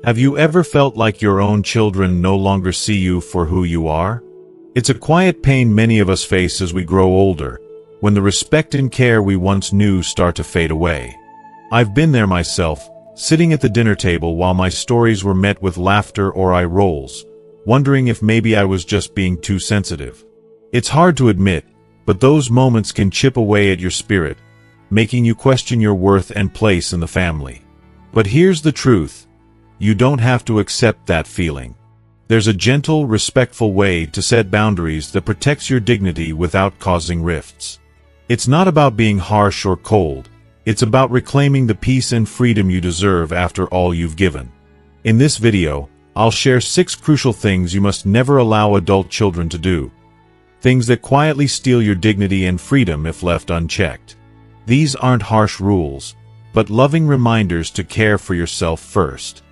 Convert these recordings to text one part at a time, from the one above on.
Have you ever felt like your own children no longer see you for who you are? It's a quiet pain many of us face as we grow older, when the respect and care we once knew start to fade away. I've been there myself, sitting at the dinner table while my stories were met with laughter or eye rolls, wondering if maybe I was just being too sensitive. It's hard to admit, but those moments can chip away at your spirit, making you question your worth and place in the family. But here's the truth. You don't have to accept that feeling. There's a gentle, respectful way to set boundaries that protects your dignity without causing rifts. It's not about being harsh or cold. It's about reclaiming the peace and freedom you deserve after all you've given. In this video, I'll share 6 crucial things you must never allow adult children to do. Things that quietly steal your dignity and freedom if left unchecked. These aren't harsh rules, but loving reminders to care for yourself first.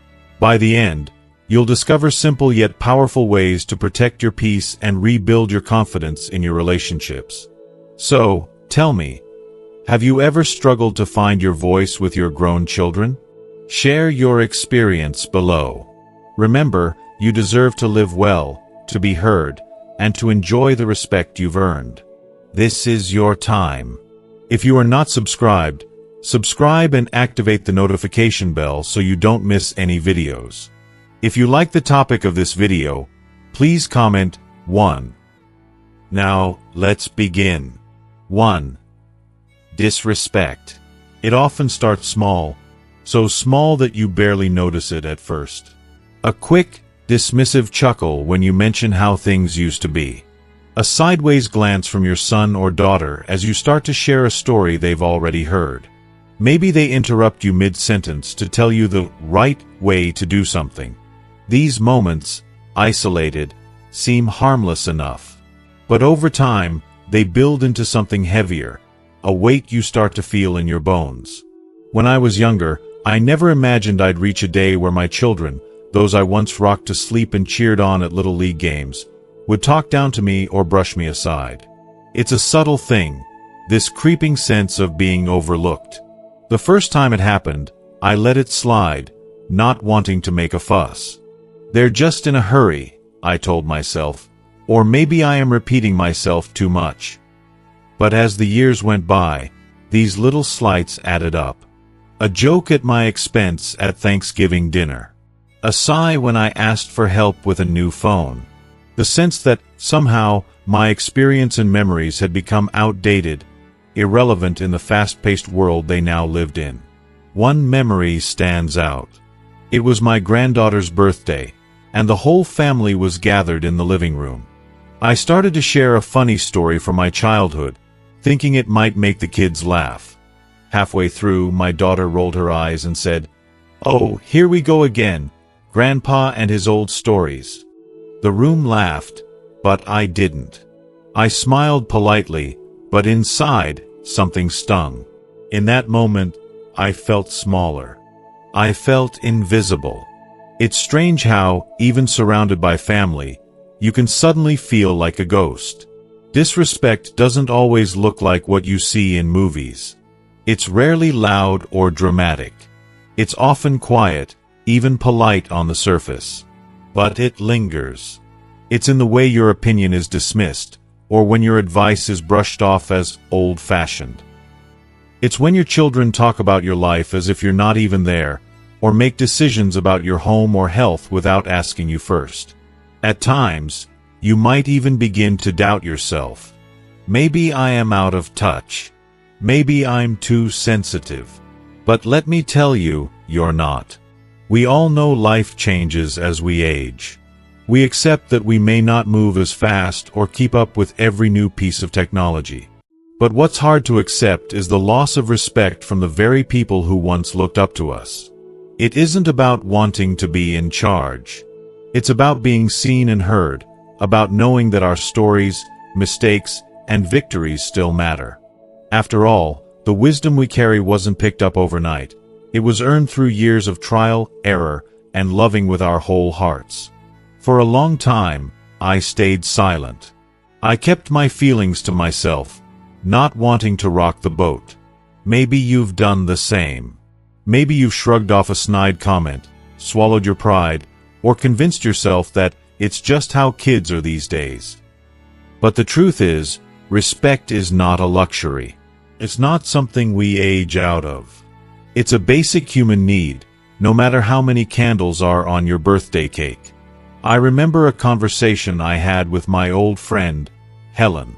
By the end, you'll discover simple yet powerful ways to protect your peace and rebuild your confidence in your relationships. So, tell me, have you ever struggled to find your voice with your grown children? Share your experience below. Remember, you deserve to live well, to be heard, and to enjoy the respect you've earned. This is your time. If you are not subscribed, subscribe and activate the notification bell so you don't miss any videos. If you like the topic of this video, please comment 1. Now, let's begin. 1. Disrespect. It often starts small, so small that you barely notice it at first. A quick, dismissive chuckle when you mention how things used to be. A sideways glance from your son or daughter as you start to share a story they've already heard. Maybe they interrupt you mid-sentence to tell you the right way to do something. These moments, isolated, seem harmless enough. But over time, they build into something heavier, a weight you start to feel in your bones. When I was younger, I never imagined I'd reach a day where my children, those I once rocked to sleep and cheered on at Little League games, would talk down to me or brush me aside. It's a subtle thing, this creeping sense of being overlooked. The first time it happened, I let it slide, not wanting to make a fuss. They're just in a hurry, I told myself, or maybe I am repeating myself too much. But as the years went by, these little slights added up. A joke at my expense at Thanksgiving dinner. A sigh when I asked for help with a new phone. The sense that, somehow, my experience and memories had become outdated, irrelevant in the fast-paced world they now lived in. One memory stands out. It was my granddaughter's birthday, and the whole family was gathered in the living room. I started to share a funny story from my childhood, thinking it might make the kids laugh. Halfway through, my daughter rolled her eyes and said, "Oh, here we go again, Grandpa and his old stories." The room laughed, but I didn't. I smiled politely, but inside, something stung. In that moment, I felt smaller. I felt invisible. It's strange how, even surrounded by family, you can suddenly feel like a ghost. Disrespect doesn't always look like what you see in movies. It's rarely loud or dramatic. It's often quiet, even polite on the surface. But it lingers. It's in the way your opinion is dismissed, or when your advice is brushed off as old-fashioned. It's when your children talk about your life as if you're not even there, or make decisions about your home or health without asking you first. At times, you might even begin to doubt yourself. Maybe I am out of touch. Maybe I'm too sensitive. But let me tell you, you're not. We all know life changes as we age. We accept that we may not move as fast or keep up with every new piece of technology. But what's hard to accept is the loss of respect from the very people who once looked up to us. It isn't about wanting to be in charge. It's about being seen and heard, about knowing that our stories, mistakes, and victories still matter. After all, the wisdom we carry wasn't picked up overnight. It was earned through years of trial, error, and loving with our whole hearts. For a long time, I stayed silent. I kept my feelings to myself, not wanting to rock the boat. Maybe you've done the same. Maybe you've shrugged off a snide comment, swallowed your pride, or convinced yourself that it's just how kids are these days. But the truth is, respect is not a luxury. It's not something we age out of. It's a basic human need, no matter how many candles are on your birthday cake. I remember a conversation I had with my old friend, Helen.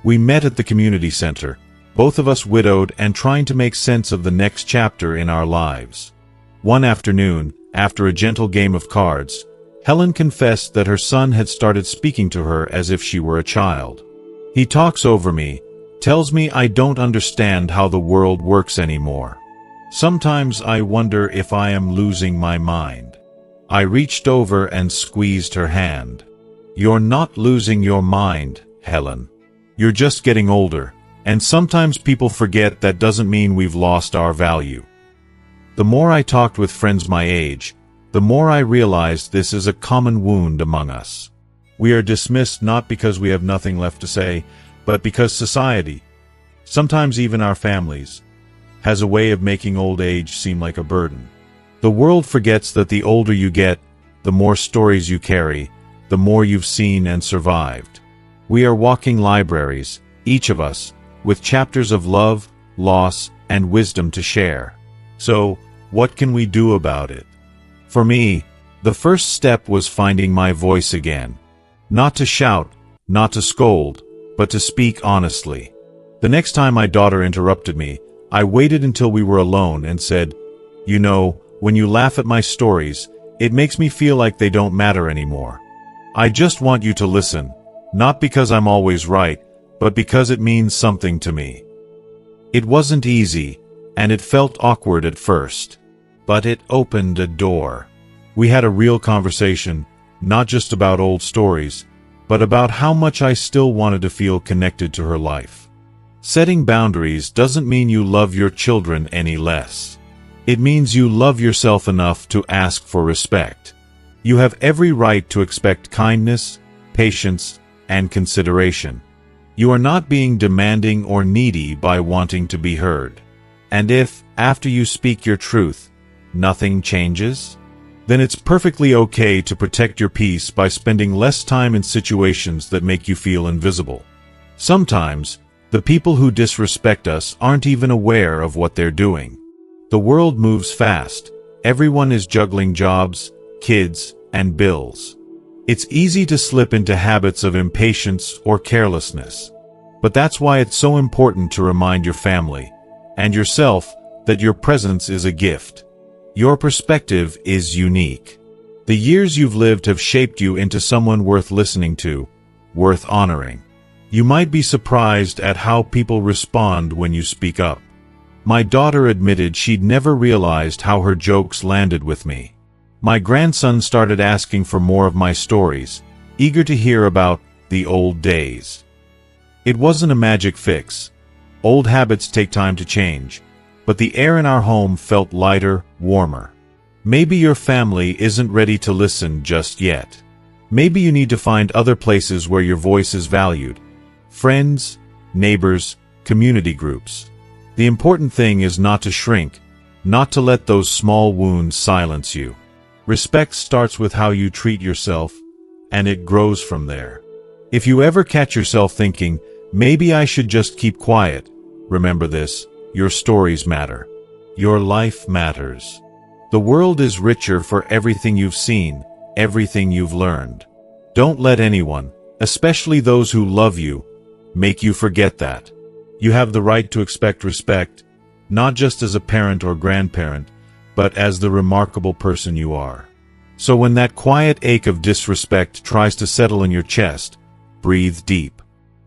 We met at the community center, both of us widowed and trying to make sense of the next chapter in our lives. One afternoon, after a gentle game of cards, Helen confessed that her son had started speaking to her as if she were a child. He talks over me, tells me I don't understand how the world works anymore. Sometimes I wonder if I am losing my mind. I reached over and squeezed her hand. You're not losing your mind, Helen. You're just getting older, and sometimes people forget that doesn't mean we've lost our value. The more I talked with friends my age, the more I realized this is a common wound among us. We are dismissed not because we have nothing left to say, but because society, sometimes even our families, has a way of making old age seem like a burden. The world forgets that the older you get, the more stories you carry, the more you've seen and survived. We are walking libraries, each of us, with chapters of love, loss, and wisdom to share. So, what can we do about it? For me, the first step was finding my voice again. Not to shout, not to scold, but to speak honestly. The next time my daughter interrupted me, I waited until we were alone and said, "You know, when you laugh at my stories, it makes me feel like they don't matter anymore. I just want you to listen, not because I'm always right, but because it means something to me." It wasn't easy, and it felt awkward at first. But it opened a door. We had a real conversation, not just about old stories, but about how much I still wanted to feel connected to her life. Setting boundaries doesn't mean you love your children any less. It means you love yourself enough to ask for respect. You have every right to expect kindness, patience, and consideration. You are not being demanding or needy by wanting to be heard. And if, after you speak your truth, nothing changes, then it's perfectly okay to protect your peace by spending less time in situations that make you feel invisible. Sometimes, the people who disrespect us aren't even aware of what they're doing. The world moves fast. Everyone is juggling jobs, kids, and bills. It's easy to slip into habits of impatience or carelessness. But that's why it's so important to remind your family and yourself that your presence is a gift. Your perspective is unique. The years you've lived have shaped you into someone worth listening to, worth honoring. You might be surprised at how people respond when you speak up. My daughter admitted she'd never realized how her jokes landed with me. My grandson started asking for more of my stories, eager to hear about the old days. It wasn't a magic fix. Old habits take time to change, but the air in our home felt lighter, warmer. Maybe your family isn't ready to listen just yet. Maybe you need to find other places where your voice is valued. Friends, neighbors, community groups. The important thing is not to shrink, not to let those small wounds silence you. Respect starts with how you treat yourself, and it grows from there. If you ever catch yourself thinking, maybe I should just keep quiet, remember this: your stories matter. Your life matters. The world is richer for everything you've seen, everything you've learned. Don't let anyone, especially those who love you, make you forget that. You have the right to expect respect, not just as a parent or grandparent, but as the remarkable person you are. So when that quiet ache of disrespect tries to settle in your chest, breathe deep.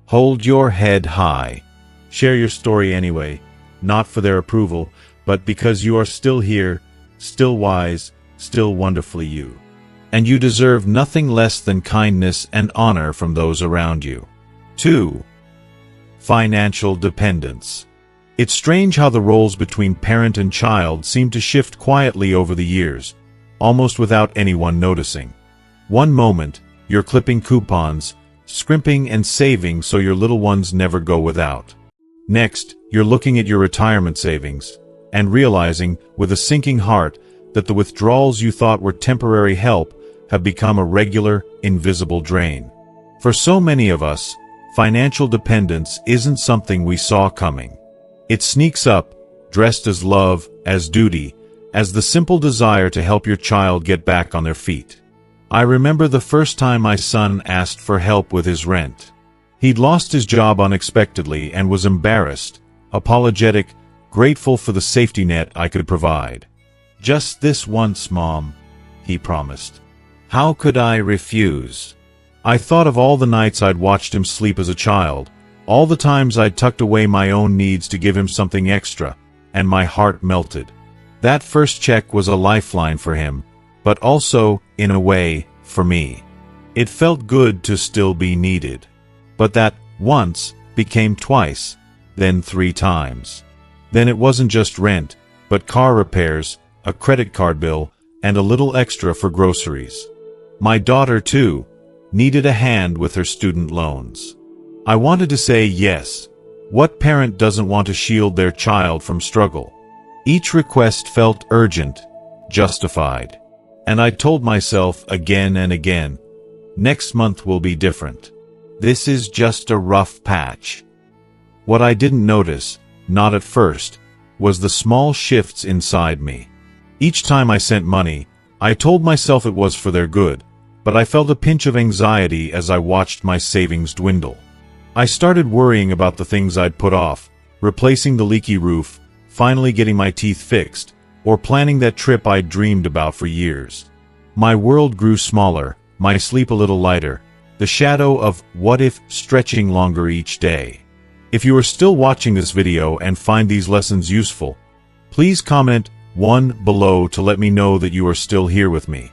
Hold your head high. Share your story anyway, not for their approval, but because you are still here, still wise, still wonderfully you. And you deserve nothing less than kindness and honor from those around you. 2. Financial dependence. It's strange how the roles between parent and child seem to shift quietly over the years, almost without anyone noticing. One moment, you're clipping coupons, scrimping and saving so your little ones never go without. Next, you're looking at your retirement savings and realizing, with a sinking heart, that the withdrawals you thought were temporary help have become a regular, invisible drain. For so many of us, financial dependence isn't something we saw coming. It sneaks up, dressed as love, as duty, as the simple desire to help your child get back on their feet. I remember the first time my son asked for help with his rent. He'd lost his job unexpectedly and was embarrassed, apologetic, grateful for the safety net I could provide. "Just this once, Mom," he promised. How could I refuse? I thought of all the nights I'd watched him sleep as a child, all the times I'd tucked away my own needs to give him something extra, and my heart melted. That first check was a lifeline for him, but also, in a way, for me. It felt good to still be needed. But that once became twice, then 3 times. Then it wasn't just rent, but car repairs, a credit card bill, and a little extra for groceries. My daughter, too, needed a hand with her student loans. I wanted to say yes. What parent doesn't want to shield their child from struggle? Each request felt urgent, justified. And I told myself again and again, next month will be different. This is just a rough patch. What I didn't notice, not at first, was the small shifts inside me. Each time I sent money, I told myself it was for their good, but I felt a pinch of anxiety as I watched my savings dwindle. I started worrying about the things I'd put off, replacing the leaky roof, finally getting my teeth fixed, or planning that trip I'd dreamed about for years. My world grew smaller, my sleep a little lighter, the shadow of what if stretching longer each day. If you are still watching this video and find these lessons useful, please comment 1 below to let me know that you are still here with me.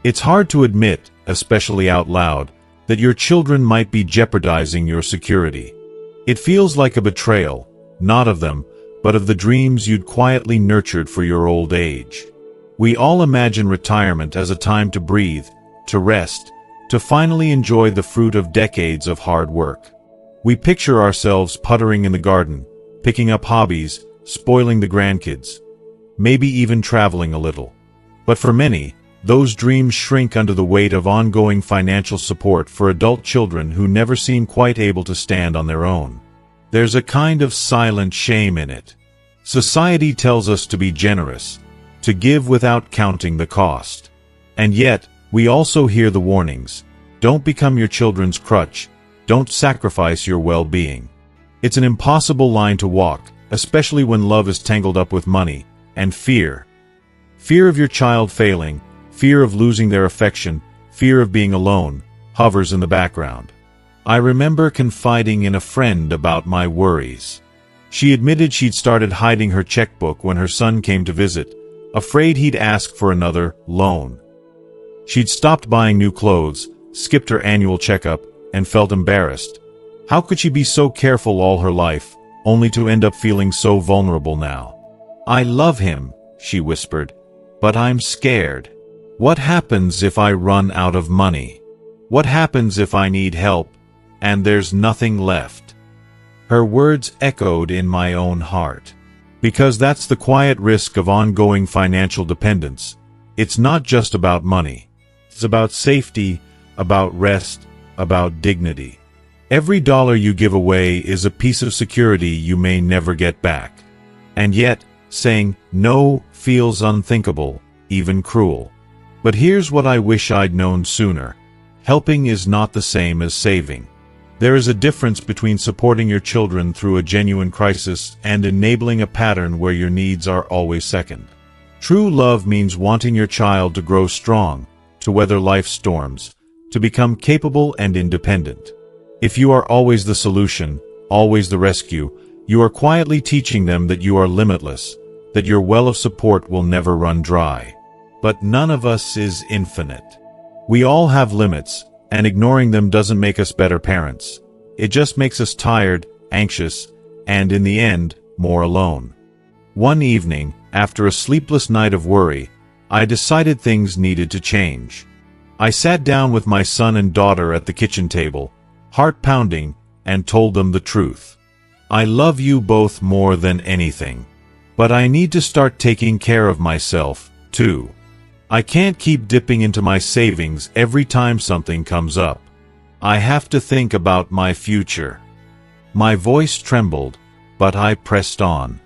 It's hard to admit, especially out loud, that your children might be jeopardizing your security. It feels like a betrayal, not of them, but of the dreams you'd quietly nurtured for your old age. We all imagine retirement as a time to breathe, to rest, to finally enjoy the fruit of decades of hard work. We picture ourselves puttering in the garden, picking up hobbies, spoiling the grandkids, maybe even traveling a little. But for many, those dreams shrink under the weight of ongoing financial support for adult children who never seem quite able to stand on their own. There's a kind of silent shame in it. Society tells us to be generous, to give without counting the cost. And yet, we also hear the warnings. Don't become your children's crutch. Don't sacrifice your well-being. It's an impossible line to walk, especially when love is tangled up with money and fear. Fear of your child failing, fear of losing their affection, fear of being alone, hovers in the background. I remember confiding in a friend about my worries. She admitted she'd started hiding her checkbook when her son came to visit, afraid he'd ask for another loan. She'd stopped buying new clothes, skipped her annual checkup, and felt embarrassed. How could she be so careful all her life, only to end up feeling so vulnerable now? "I love him," she whispered, "but I'm scared. What happens if I run out of money? What happens if I need help, and there's nothing left?" Her words echoed in my own heart. Because that's the quiet risk of ongoing financial dependence. It's not just about money. It's about safety, about rest, about dignity. Every dollar you give away is a piece of security you may never get back. And yet, saying no feels unthinkable, even cruel. But here's what I wish I'd known sooner. Helping is not the same as saving. There is a difference between supporting your children through a genuine crisis and enabling a pattern where your needs are always second. True love means wanting your child to grow strong, to weather life's storms, to become capable and independent. If you are always the solution, always the rescue, you are quietly teaching them that you are limitless, that your well of support will never run dry. But none of us is infinite. We all have limits, and ignoring them doesn't make us better parents. It just makes us tired, anxious, and in the end, more alone. One evening, after a sleepless night of worry, I decided things needed to change. I sat down with my son and daughter at the kitchen table, heart pounding, and told them the truth. I love you both more than anything. But I need to start taking care of myself, 2. I can't keep dipping into my savings every time something comes up. I have to think about my future. My voice trembled, but I pressed on.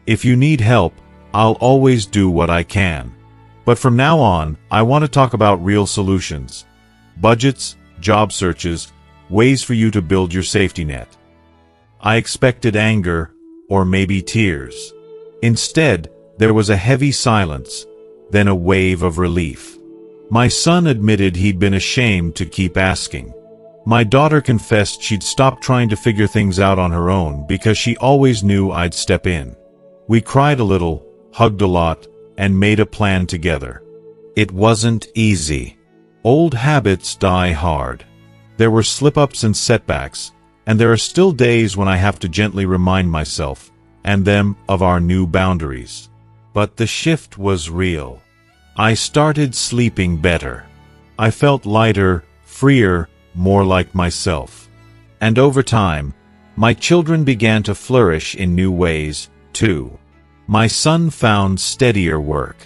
If you need help, I'll always do what I can. But from now on, I want to talk about real solutions. Budgets, job searches, ways for you to build your safety net. I expected anger, or maybe tears. Instead, there was a heavy silence, then a wave of relief. My son admitted he'd been ashamed to keep asking. My daughter confessed she'd stopped trying to figure things out on her own because she always knew I'd step in. We cried a little, hugged a lot, and made a plan together. It wasn't easy. Old habits die hard. There were slip-ups and setbacks, and there are still days when I have to gently remind myself, and them, of our new boundaries. But the shift was real. I started sleeping better. I felt lighter, freer, more like myself. And over time, my children began to flourish in new ways, too. My son found steadier work.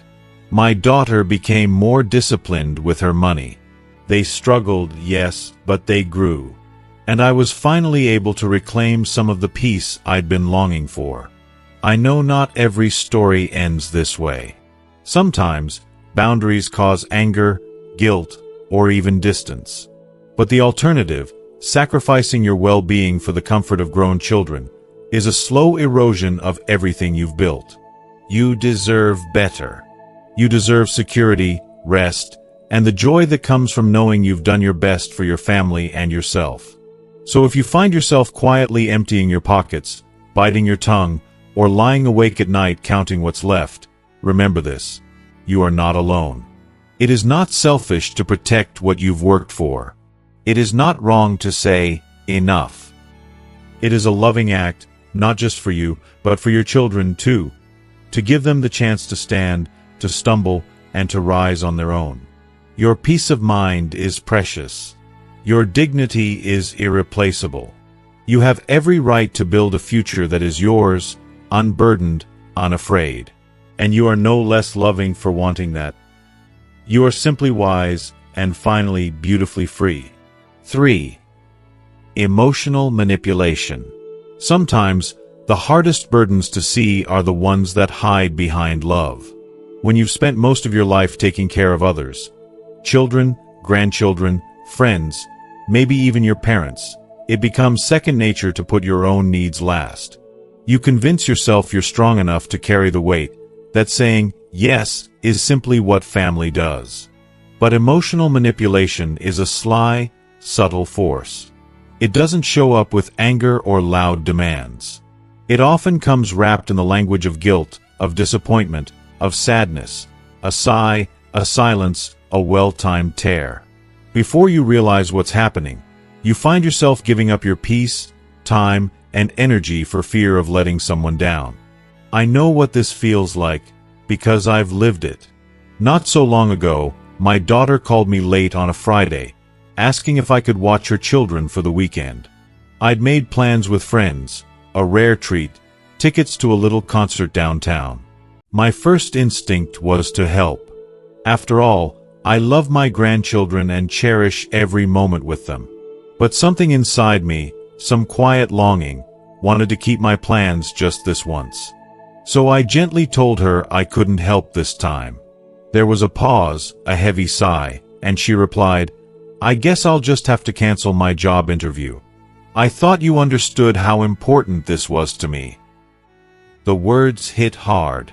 My daughter became more disciplined with her money. They struggled, yes, but they grew. And I was finally able to reclaim some of the peace I'd been longing for. I know not every story ends this way. Sometimes, boundaries cause anger, guilt, or even distance. But the alternative, sacrificing your well-being for the comfort of grown children, is a slow erosion of everything you've built. You deserve better. You deserve security, rest, and the joy that comes from knowing you've done your best for your family and yourself. So if you find yourself quietly emptying your pockets, biting your tongue, or lying awake at night counting what's left, remember this: you are not alone. It is not selfish to protect what you've worked for. It is not wrong to say, enough. It is a loving act, not just for you, but for your children too, to give them the chance to stand, to stumble, and to rise on their own. Your peace of mind is precious. Your dignity is irreplaceable. You have every right to build a future that is yours, unburdened, unafraid. And you are no less loving for wanting that. You are simply wise and finally beautifully free. 3. Emotional manipulation. Sometimes, the hardest burdens to see are the ones that hide behind love. When you've spent most of your life taking care of others, children, grandchildren, friends, maybe even your parents, it becomes second nature to put your own needs last. You convince yourself you're strong enough to carry the weight, that saying yes is simply what family does. But emotional manipulation is a sly, subtle force. It doesn't show up with anger or loud demands. It often comes wrapped in the language of guilt, of disappointment, of sadness, a sigh, a silence, a well-timed tear. Before you realize what's happening, you find yourself giving up your peace, time, and energy for fear of letting someone down. I know what this feels like, because I've lived it. Not so long ago, my daughter called me late on a Friday, asking if I could watch her children for the weekend. I'd made plans with friends, a rare treat, tickets to a little concert downtown. My first instinct was to help. After all, I love my grandchildren and cherish every moment with them. But something inside me, some quiet longing, wanted to keep my plans just this once. So I gently told her I couldn't help this time. There was a pause, a heavy sigh, and she replied, "I guess I'll just have to cancel my job interview. I thought you understood how important this was to me." The words hit hard.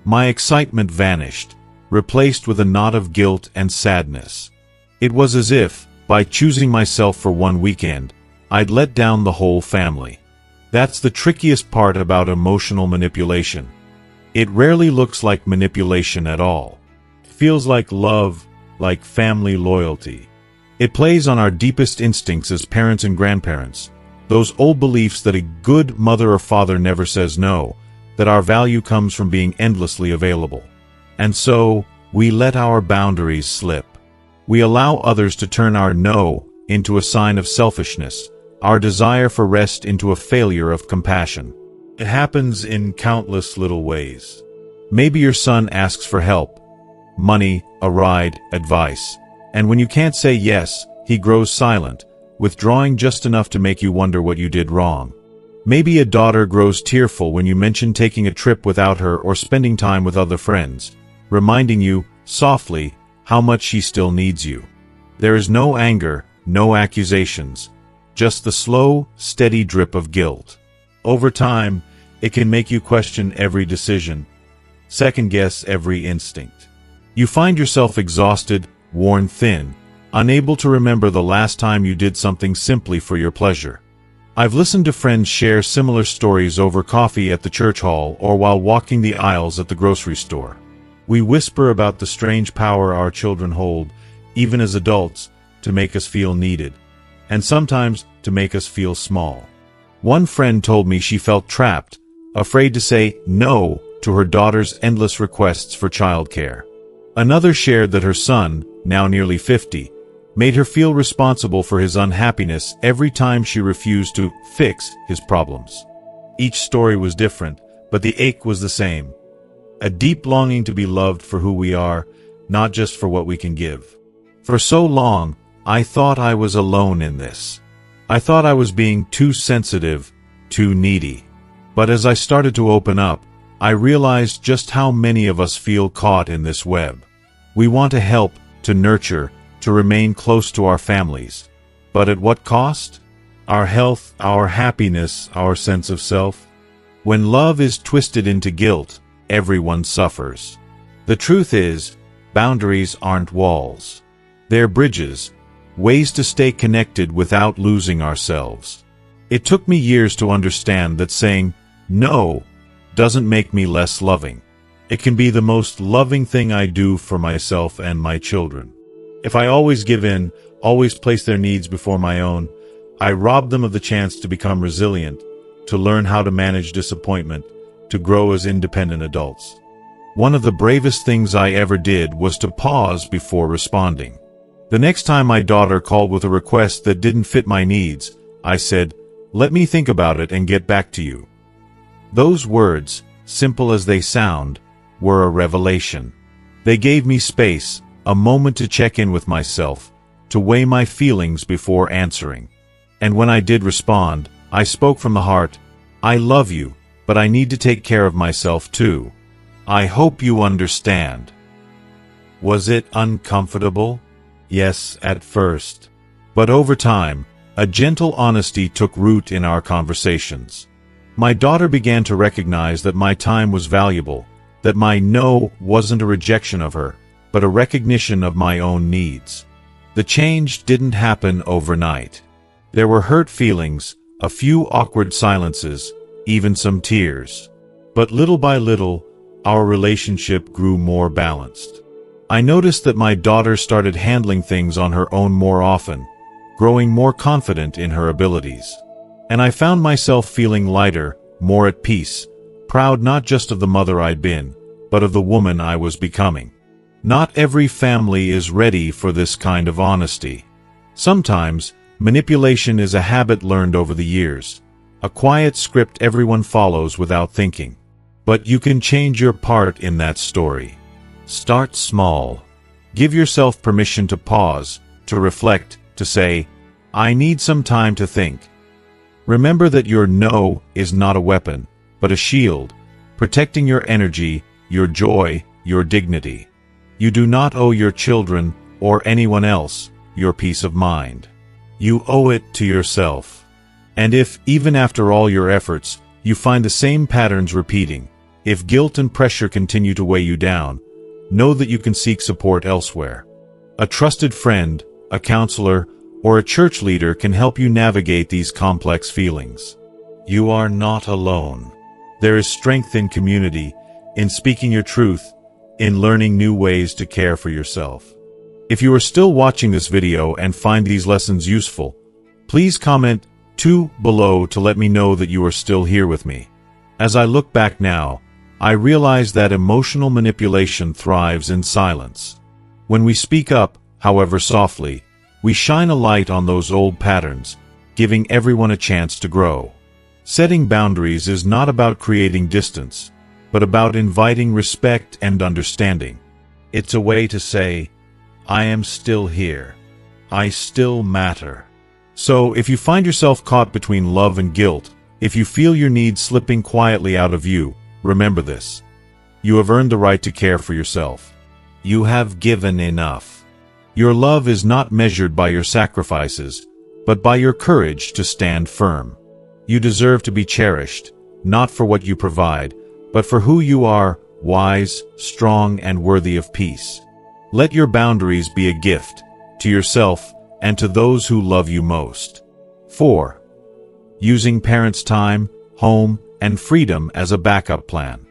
My excitement vanished, replaced with a knot of guilt and sadness. It was as if, by choosing myself for one weekend, I'd let down the whole family. That's the trickiest part about emotional manipulation. It rarely looks like manipulation at all. It feels like love, like family loyalty. It plays on our deepest instincts as parents and grandparents, those old beliefs that a good mother or father never says no, that our value comes from being endlessly available. And so, we let our boundaries slip. We allow others to turn our no into a sign of selfishness, our desire for rest into a failure of compassion. It happens in countless little ways. Maybe your son asks for help, money, a ride, advice. And when you can't say yes, he grows silent, withdrawing just enough to make you wonder what you did wrong. Maybe a daughter grows tearful when you mention taking a trip without her or spending time with other friends, reminding you, softly, how much she still needs you. There is no anger, no accusations, just the slow, steady drip of guilt. Over time, it can make you question every decision, second-guess every instinct. You find yourself exhausted, worn thin, unable to remember the last time you did something simply for your pleasure. I've listened to friends share similar stories over coffee at the church hall or while walking the aisles at the grocery store. We whisper about the strange power our children hold, even as adults, to make us feel needed, and sometimes to make us feel small. One friend told me she felt trapped, afraid to say no to her daughter's endless requests for childcare. Another shared that her son, now nearly 50, made her feel responsible for his unhappiness every time she refused to fix his problems. Each story was different, but the ache was the same. A deep longing to be loved for who we are, not just for what we can give. For so long, I thought I was alone in this. I thought I was being too sensitive, too needy. But as I started to open up, I realized just how many of us feel caught in this web. We want to help, to nurture, to remain close to our families. But at what cost? Our health, our happiness, our sense of self? When love is twisted into guilt, everyone suffers. The truth is, boundaries aren't walls. They're bridges, ways to stay connected without losing ourselves. It took me years to understand that saying no doesn't make me less loving. It can be the most loving thing I do for myself and my children. If I always give in, always place their needs before my own, I rob them of the chance to become resilient, to learn how to manage disappointment, to grow as independent adults. One of the bravest things I ever did was to pause before responding. The next time my daughter called with a request that didn't fit my needs, I said, "Let me think about it and get back to you." Those words, simple as they sound, were a revelation. They gave me space, a moment to check in with myself, to weigh my feelings before answering. And when I did respond, I spoke from the heart. "I love you, but I need to take care of myself too. I hope you understand." Was it uncomfortable? Yes, at first. But over time, a gentle honesty took root in our conversations. My daughter began to recognize that my time was valuable, that my no wasn't a rejection of her, but a recognition of my own needs. The change didn't happen overnight. There were hurt feelings, a few awkward silences, even some tears. But little by little, our relationship grew more balanced. I noticed that my daughter started handling things on her own more often, growing more confident in her abilities. And I found myself feeling lighter, more at peace, proud not just of the mother I'd been, but of the woman I was becoming. Not every family is ready for this kind of honesty. Sometimes, manipulation is a habit learned over the years, a quiet script everyone follows without thinking. But you can change your part in that story. Start small. Give yourself permission to pause, to reflect, to say, "I need some time to think." Remember that your no is not a weapon, but a shield, protecting your energy, your joy, your dignity. You do not owe your children, or anyone else, your peace of mind. You owe it to yourself. And if, even after all your efforts, you find the same patterns repeating, if guilt and pressure continue to weigh you down, know that you can seek support elsewhere. A trusted friend, a counselor, or a church leader can help you navigate these complex feelings. You are not alone. There is strength in community, in speaking your truth, in learning new ways to care for yourself. If you are still watching this video and find these lessons useful, please comment 2 below to let me know that you are still here with me. As I look back now, I realize that emotional manipulation thrives in silence. When we speak up, however softly, we shine a light on those old patterns, giving everyone a chance to grow. Setting boundaries is not about creating distance, but about inviting respect and understanding. It's a way to say, I am still here. I still matter. So, if you find yourself caught between love and guilt, if you feel your needs slipping quietly out of view, remember this. You have earned the right to care for yourself. You have given enough. Your love is not measured by your sacrifices, but by your courage to stand firm. You deserve to be cherished, not for what you provide, but for who you are, wise, strong, and worthy of peace. Let your boundaries be a gift, to yourself and to those who love you most. 4. Using parents' time, home, and freedom as a backup plan.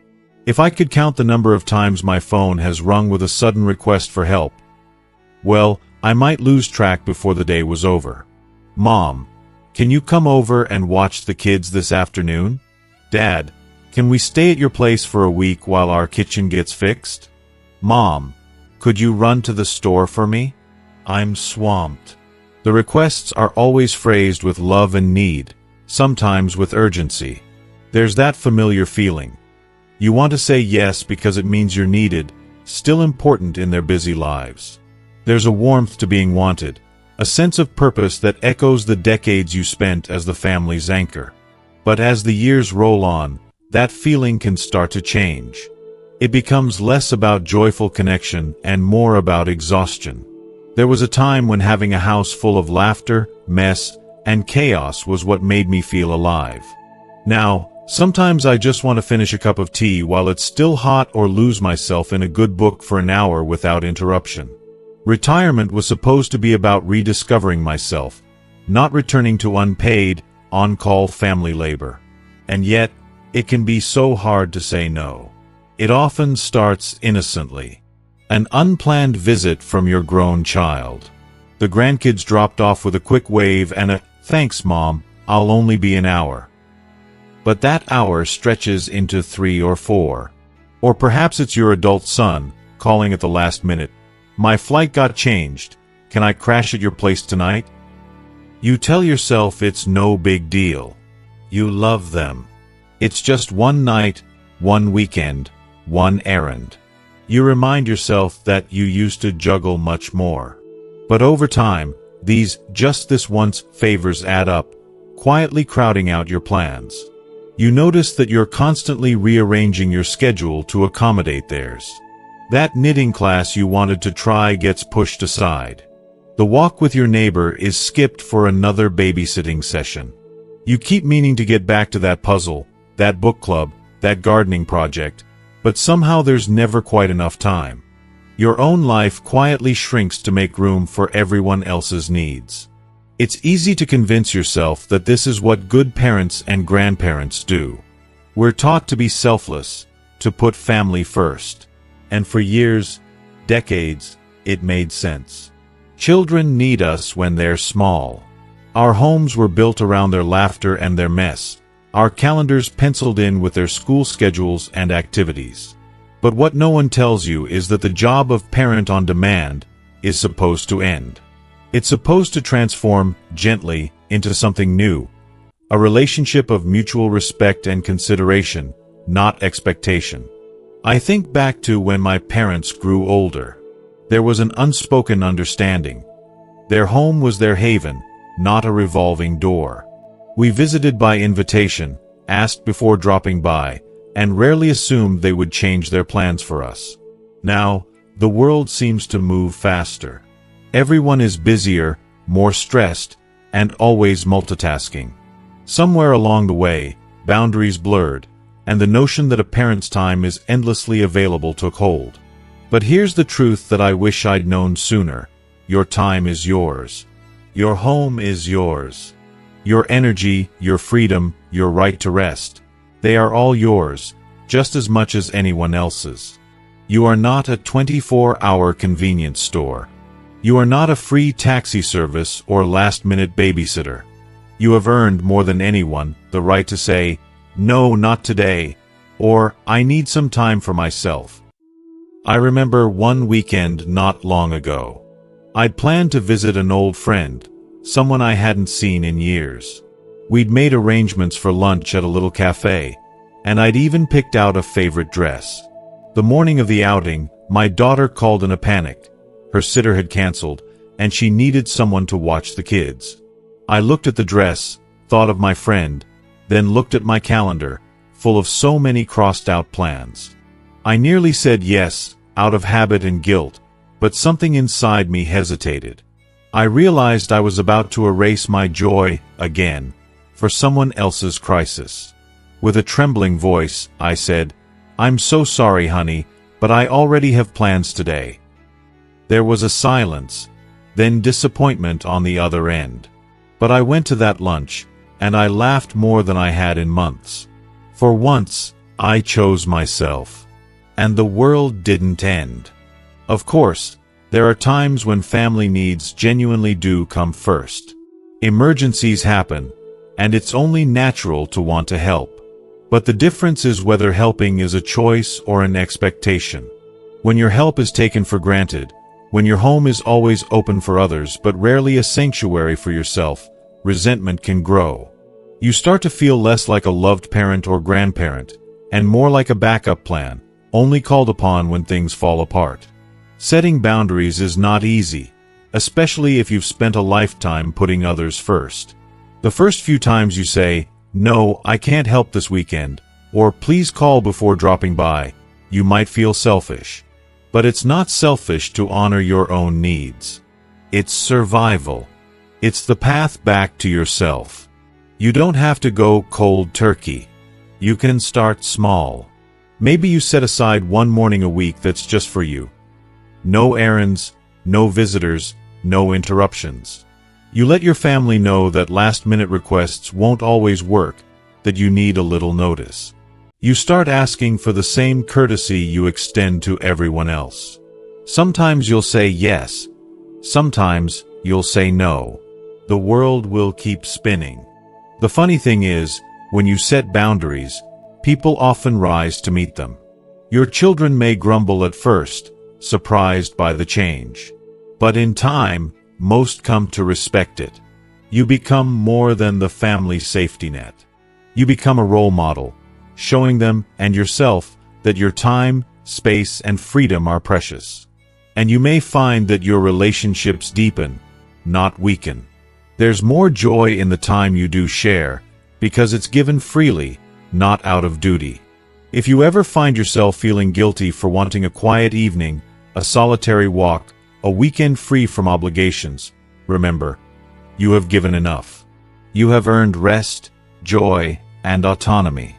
If I could count the number of times my phone has rung with a sudden request for help, well, I might lose track before the day was over. Mom, can you come over and watch the kids this afternoon? Dad, can we stay at your place for a week while our kitchen gets fixed? Mom, could you run to the store for me? I'm swamped. The requests are always phrased with love and need, sometimes with urgency. There's that familiar feeling. You want to say yes because it means you're needed, still important in their busy lives. There's a warmth to being wanted, a sense of purpose that echoes the decades you spent as the family's anchor. But as the years roll on, that feeling can start to change. It becomes less about joyful connection and more about exhaustion. There was a time when having a house full of laughter, mess, and chaos was what made me feel alive. Now, sometimes I just want to finish a cup of tea while it's still hot or lose myself in a good book for an hour without interruption. Retirement was supposed to be about rediscovering myself, not returning to unpaid, on-call family labor. And yet, it can be so hard to say no. It often starts innocently. An unplanned visit from your grown child. The grandkids dropped off with a quick wave and a, "Thanks, Mom, I'll only be an hour." But that hour stretches into 3 or 4. Or perhaps it's your adult son, calling at the last minute. "My flight got changed. Can I crash at your place tonight?" You tell yourself it's no big deal. You love them. It's just one night, one weekend, one errand. You remind yourself that you used to juggle much more. But over time, these just this once favors add up, quietly crowding out your plans. You notice that you're constantly rearranging your schedule to accommodate theirs. That knitting class you wanted to try gets pushed aside. The walk with your neighbor is skipped for another babysitting session. You keep meaning to get back to that puzzle, that book club, that gardening project, but somehow there's never quite enough time. Your own life quietly shrinks to make room for everyone else's needs. It's easy to convince yourself that this is what good parents and grandparents do. We're taught to be selfless, to put family first. And for years, decades, it made sense. Children need us when they're small. Our homes were built around their laughter and their mess, our calendars penciled in with their school schedules and activities. But what no one tells you is that the job of parent on demand is supposed to end. It's supposed to transform, gently, into something new. A relationship of mutual respect and consideration, not expectation. I think back to when my parents grew older. There was an unspoken understanding. Their home was their haven, not a revolving door. We visited by invitation, asked before dropping by, and rarely assumed they would change their plans for us. Now, the world seems to move faster. Everyone is busier, more stressed, and always multitasking. Somewhere along the way, boundaries blurred, and the notion that a parent's time is endlessly available took hold. But here's the truth that I wish I'd known sooner. Your time is yours. Your home is yours. Your energy, your freedom, your right to rest. They are all yours, just as much as anyone else's. You are not a 24-hour convenience store. You are not a free taxi service or last-minute babysitter. You have earned more than anyone the right to say, "No, not today," or "I need some time for myself." I remember one weekend not long ago. I'd planned to visit an old friend, someone I hadn't seen in years. We'd made arrangements for lunch at a little cafe, and I'd even picked out a favorite dress. The morning of the outing, My daughter called in a panic. Her sitter had canceled, and she needed someone to watch the kids. I looked at the dress, thought of my friend, then looked at my calendar, full of so many crossed-out plans. I nearly said yes, out of habit and guilt, but something inside me hesitated. I realized I was about to erase my joy, again, for someone else's crisis. With a trembling voice, I said, "I'm so sorry, honey, but I already have plans today." There was a silence, then disappointment on the other end. But I went to that lunch, and I laughed more than I had in months. For once, I chose myself. And the world didn't end. Of course, there are times when family needs genuinely do come first. Emergencies happen, and it's only natural to want to help. But the difference is whether helping is a choice or an expectation. When your help is taken for granted, when your home is always open for others but rarely a sanctuary for yourself, resentment can grow. You start to feel less like a loved parent or grandparent, and more like a backup plan, only called upon when things fall apart. Setting boundaries is not easy, especially if you've spent a lifetime putting others first. The first few times you say, "No, I can't help this weekend," or "Please call before dropping by," you might feel selfish. But it's not selfish to honor your own needs. It's survival. It's the path back to yourself. You don't have to go cold turkey. You can start small. Maybe you set aside one morning a week that's just for you. No errands, no visitors, no interruptions. You let your family know that last-minute requests won't always work, that you need a little notice. You start asking for the same courtesy you extend to everyone else. Sometimes you'll say yes. Sometimes you'll say no. The world will keep spinning. The funny thing is, when you set boundaries, people often rise to meet them. Your children may grumble at first, surprised by the change. But in time, most come to respect it. You become more than the family safety net. You become a role model, showing them and yourself that your time, space, and freedom are precious. And you may find that your relationships deepen, not weaken. There's more joy in the time you do share, because it's given freely, not out of duty. If you ever find yourself feeling guilty for wanting a quiet evening, a solitary walk, a weekend free from obligations, remember, you have given enough. You have earned rest, joy, and autonomy.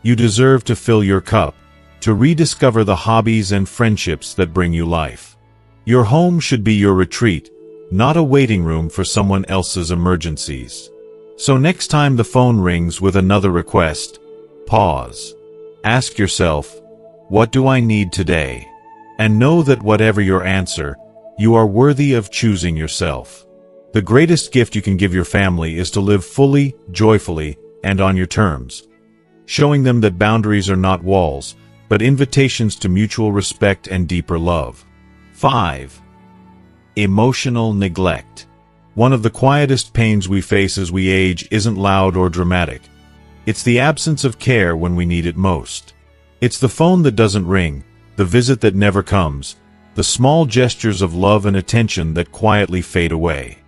You deserve to fill your cup, to rediscover the hobbies and friendships that bring you life. Your home should be your retreat, not a waiting room for someone else's emergencies. So next time the phone rings with another request, pause. Ask yourself, what do I need today? And know that whatever your answer, you are worthy of choosing yourself. The greatest gift you can give your family is to live fully, joyfully, and on your terms, showing them that boundaries are not walls, but invitations to mutual respect and deeper love. 5. Emotional neglect. One of the quietest pains we face as we age isn't loud or dramatic. It's the absence of care when we need it most. It's the phone that doesn't ring, the visit that never comes, the small gestures of love and attention that quietly fade away.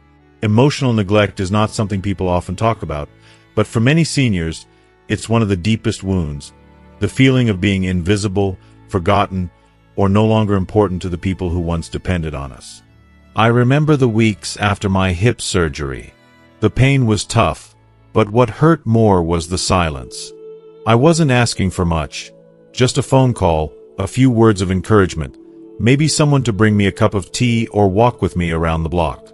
Emotional neglect is not something people often talk about, but for many seniors, it's one of the deepest wounds, the feeling of being invisible, forgotten, or no longer important to the people who once depended on us. I remember the weeks after my hip surgery. The pain was tough, but what hurt more was the silence. I wasn't asking for much, just a phone call, a few words of encouragement, maybe someone to bring me a cup of tea or walk with me around the block.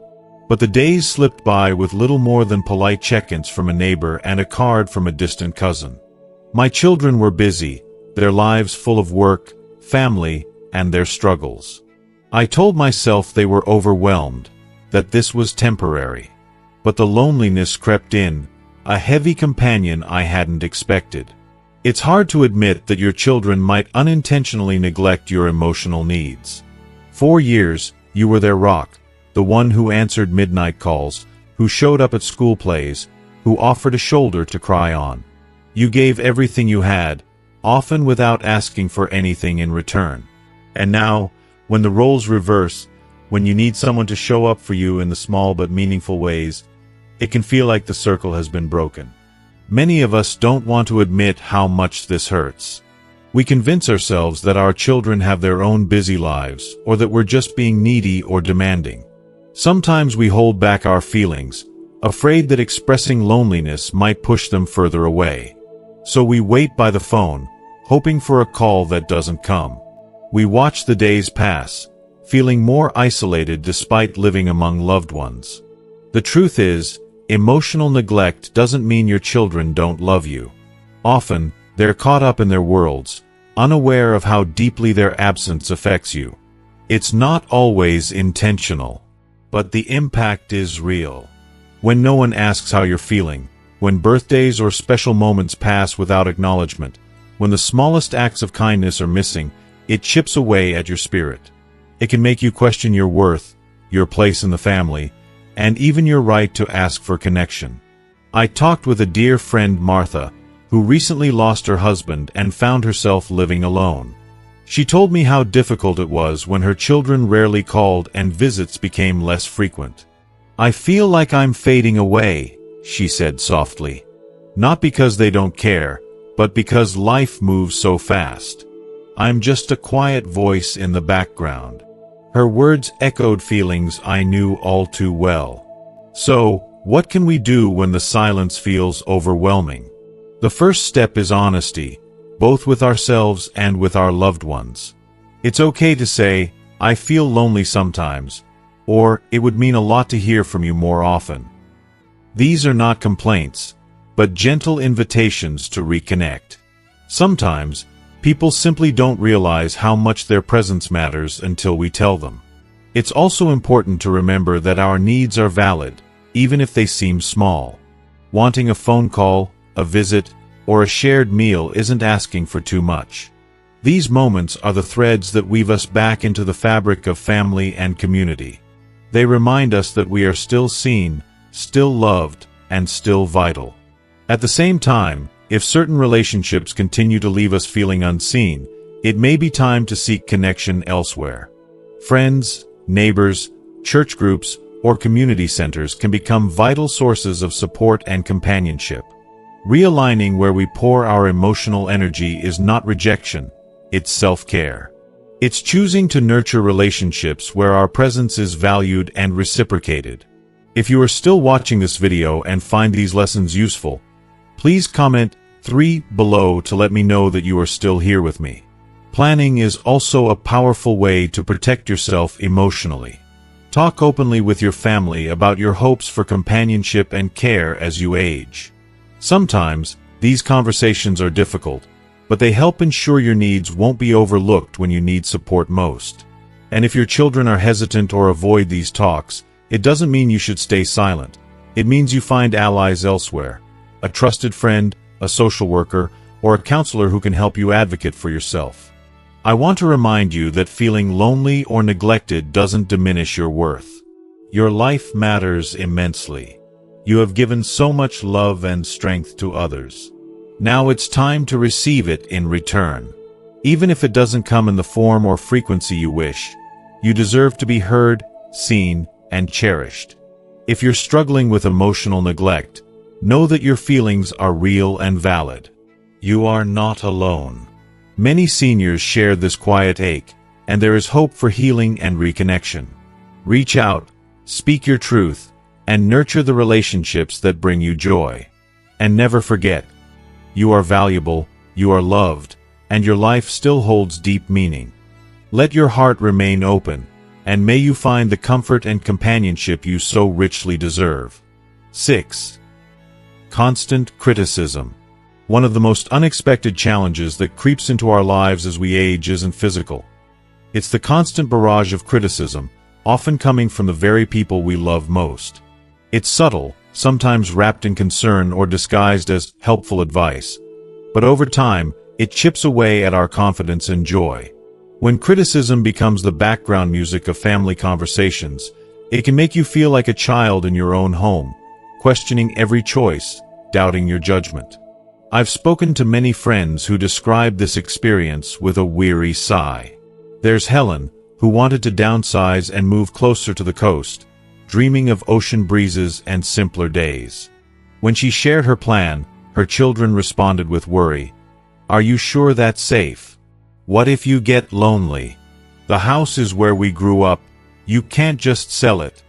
But the days slipped by with little more than polite check-ins from a neighbor and a card from a distant cousin. My children were busy, their lives full of work, family, and their struggles. I told myself they were overwhelmed, that this was temporary. But the loneliness crept in, a heavy companion I hadn't expected. It's hard to admit that your children might unintentionally neglect your emotional needs. 4 years, you were their rock, the one who answered midnight calls, who showed up at school plays, who offered a shoulder to cry on. You gave everything you had, often without asking for anything in return. And now, When the roles reverse, when you need someone to show up for you in the small but meaningful ways, it can feel like the circle has been broken. Many of us don't want to admit how much this hurts. We convince ourselves that our children have their own busy lives, or that we're just being needy or demanding. Sometimes we hold back our feelings, afraid that expressing loneliness might push them further away. So we wait by the phone, hoping for a call that doesn't come. We watch the days pass, feeling more isolated despite living among loved ones. The truth is, emotional neglect doesn't mean your children don't love you. Often, they're caught up in their worlds, unaware of how deeply their absence affects you. It's not always intentional, but the impact is real. When no one asks how you're feeling, when birthdays or special moments pass without acknowledgement, when the smallest acts of kindness are missing, it chips away at your spirit. It can make you question your worth, your place in the family, and even your right to ask for connection. I talked with a dear friend, Martha, who recently lost her husband and found herself living alone. She told me how difficult it was when her children rarely called and visits became less frequent. "I feel like I'm fading away," she said softly. "Not because they don't care, but because life moves so fast. I'm just a quiet voice in the background." Her words echoed feelings I knew all too well. So, what can we do when the silence feels overwhelming? The first step is honesty, both with ourselves and with our loved ones. It's okay to say, "I feel lonely sometimes," or "It would mean a lot to hear from you more often." These are not complaints, but gentle invitations to reconnect. Sometimes, people simply don't realize how much their presence matters until we tell them. It's also important to remember that our needs are valid, even if they seem small. Wanting a phone call, a visit, or a shared meal isn't asking for too much. These moments are the threads that weave us back into the fabric of family and community. They remind us that we are still seen, still loved, and still vital. At the same time, if certain relationships continue to leave us feeling unseen, it may be time to seek connection elsewhere. Friends, neighbors, church groups, or community centers can become vital sources of support and companionship. Realigning where we pour our emotional energy is not rejection, it's self-care. It's choosing to nurture relationships where our presence is valued and reciprocated. If you are still watching this video and find these lessons useful, please comment 3 below to let me know that you are still here with me. Planning is also a powerful way to protect yourself emotionally. Talk openly with your family about your hopes for companionship and care as you age. Sometimes, these conversations are difficult, but they help ensure your needs won't be overlooked when you need support most. And if your children are hesitant or avoid these talks, it doesn't mean you should stay silent. It means you find allies elsewhere. A trusted friend, a social worker, or a counselor who can help you advocate for yourself. I want to remind you that feeling lonely or neglected doesn't diminish your worth. Your life matters immensely. You have given so much love and strength to others. Now it's time to receive it in return. Even if it doesn't come in the form or frequency you wish, you deserve to be heard, seen, and cherished. If you're struggling with emotional neglect, know that your feelings are real and valid. You are not alone. Many seniors share this quiet ache, and there is hope for healing and reconnection. Reach out, speak your truth, and nurture the relationships that bring you joy. And never forget, you are valuable, you are loved, and your life still holds deep meaning. Let your heart remain open, and may you find the comfort and companionship you so richly deserve. 6. Constant criticism. One of the most unexpected challenges that creeps into our lives as we age isn't physical. It's the constant barrage of criticism, often coming from the very people we love most. It's subtle, sometimes wrapped in concern or disguised as helpful advice. But over time, it chips away at our confidence and joy. When criticism becomes the background music of family conversations, it can make you feel like a child in your own home, questioning every choice, doubting your judgment. I've spoken to many friends who describe this experience with a weary sigh. There's Helen, who wanted to downsize and move closer to the coast, dreaming of ocean breezes and simpler days. When she shared her plan, her children responded with worry. "Are you sure that's safe? What if you get lonely? The house is where we grew up. You can't just sell it."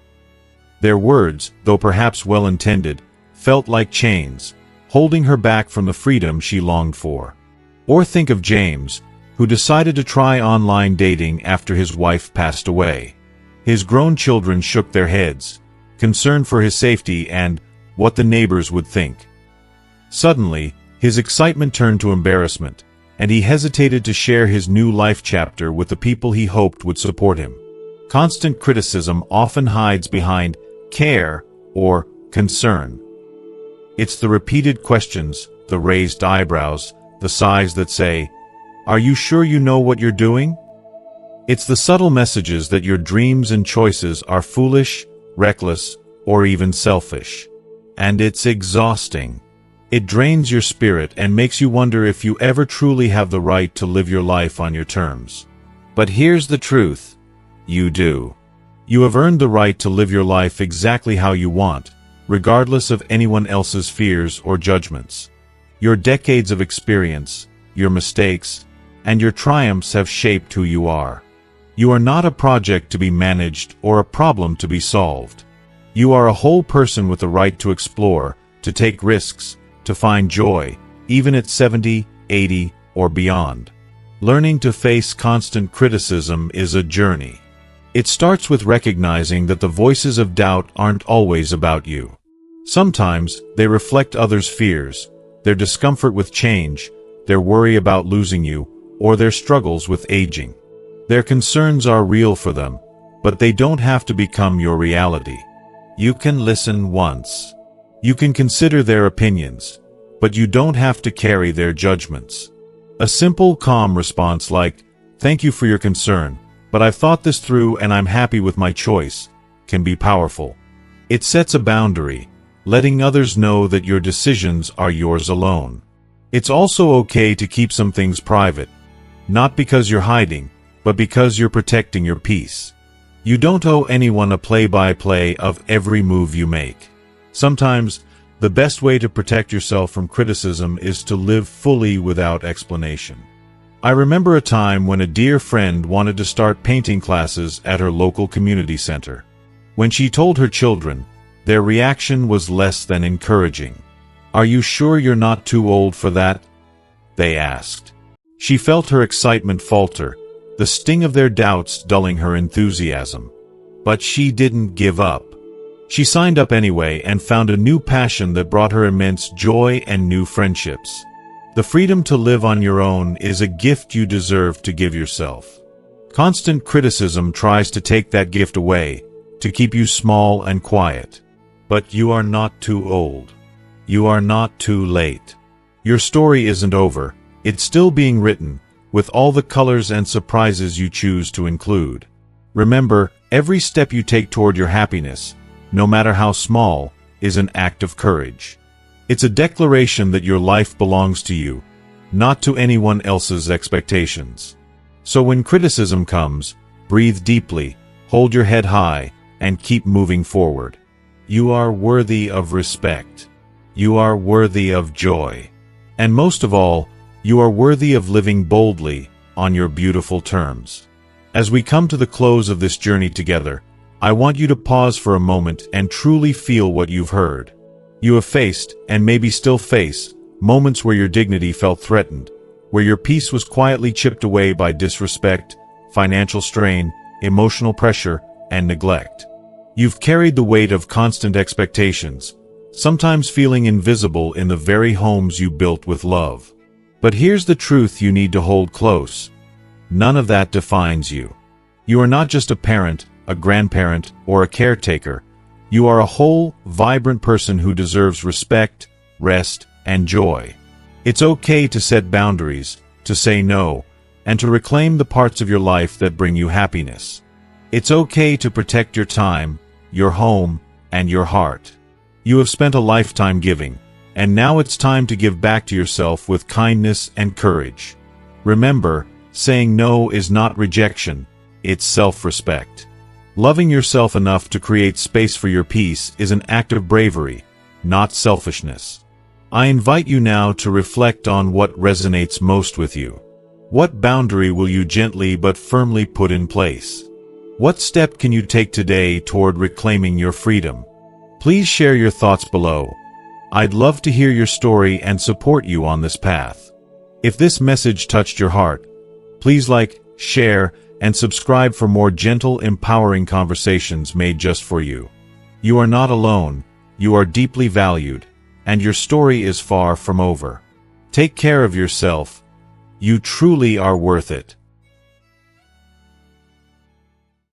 Their words, though perhaps well-intended, felt like chains, holding her back from the freedom she longed for. Or think of James, who decided to try online dating after his wife passed away. His grown children shook their heads, concerned for his safety and what the neighbors would think. Suddenly, his excitement turned to embarrassment, and he hesitated to share his new life chapter with the people he hoped would support him. Constant criticism often hides behind care or concern. It's the repeated questions, the raised eyebrows, the sighs that say, "Are you sure you know what you're doing?" It's the subtle messages that your dreams and choices are foolish, reckless, or even selfish. And it's exhausting. It drains your spirit and makes you wonder if you ever truly have the right to live your life on your terms. But here's the truth. You do. You have earned the right to live your life exactly how you want, regardless of anyone else's fears or judgments. Your decades of experience, your mistakes, and your triumphs have shaped who you are. You are not a project to be managed or a problem to be solved. You are a whole person with the right to explore, to take risks, to find joy, even at 70, 80, or beyond. Learning to face constant criticism is a journey. It starts with recognizing that the voices of doubt aren't always about you. Sometimes they reflect others' fears, their discomfort with change, their worry about losing you, or their struggles with aging. Their concerns are real for them, but they don't have to become your reality. You can listen once. You can consider their opinions, but you don't have to carry their judgments. A simple, calm response like, "Thank you for your concern, but I've thought this through and I'm happy with my choice," can be powerful. It sets a boundary, letting others know that your decisions are yours alone. It's also okay to keep some things private, not because you're hiding, but because you're protecting your peace. You don't owe anyone a play-by-play of every move you make. Sometimes, the best way to protect yourself from criticism is to live fully without explanation. I remember a time when a dear friend wanted to start painting classes at her local community center. When she told her children, their reaction was less than encouraging. "Are you sure you're not too old for that?" they asked. She felt her excitement falter, the sting of their doubts dulling her enthusiasm. But she didn't give up. She signed up anyway and found a new passion that brought her immense joy and new friendships. The freedom to live on your own is a gift you deserve to give yourself. Constant criticism tries to take that gift away, to keep you small and quiet. But you are not too old. You are not too late. Your story isn't over. It's still being written, with all the colors and surprises you choose to include. Remember, every step you take toward your happiness, no matter how small, is an act of courage. It's a declaration that your life belongs to you, not to anyone else's expectations. So when criticism comes, breathe deeply, hold your head high, and keep moving forward. You are worthy of respect. You are worthy of joy. And most of all, you are worthy of living boldly on your beautiful terms. As we come to the close of this journey together, I want you to pause for a moment and truly feel what you've heard. You have faced, and maybe still face, moments where your dignity felt threatened, where your peace was quietly chipped away by disrespect, financial strain, emotional pressure, and neglect. You've carried the weight of constant expectations, sometimes feeling invisible in the very homes you built with love. But here's the truth you need to hold close. None of that defines you. You are not just a parent, a grandparent, or a caretaker. You are a whole, vibrant person who deserves respect, rest, and joy. It's okay to set boundaries, to say no, and to reclaim the parts of your life that bring you happiness. It's okay to protect your time, your home, and your heart. You have spent a lifetime giving, and now it's time to give back to yourself with kindness and courage. Remember, saying no is not rejection, it's self-respect. Loving yourself enough to create space for your peace is an act of bravery, not selfishness. I invite you now to reflect on what resonates most with you. What boundary will you gently but firmly put in place? What step can you take today toward reclaiming your freedom? Please share your thoughts below. I'd love to hear your story and support you on this path. If this message touched your heart, please like, share, and subscribe for more gentle, empowering conversations made just for you. You are not alone, you are deeply valued, and your story is far from over. Take care of yourself. You truly are worth it.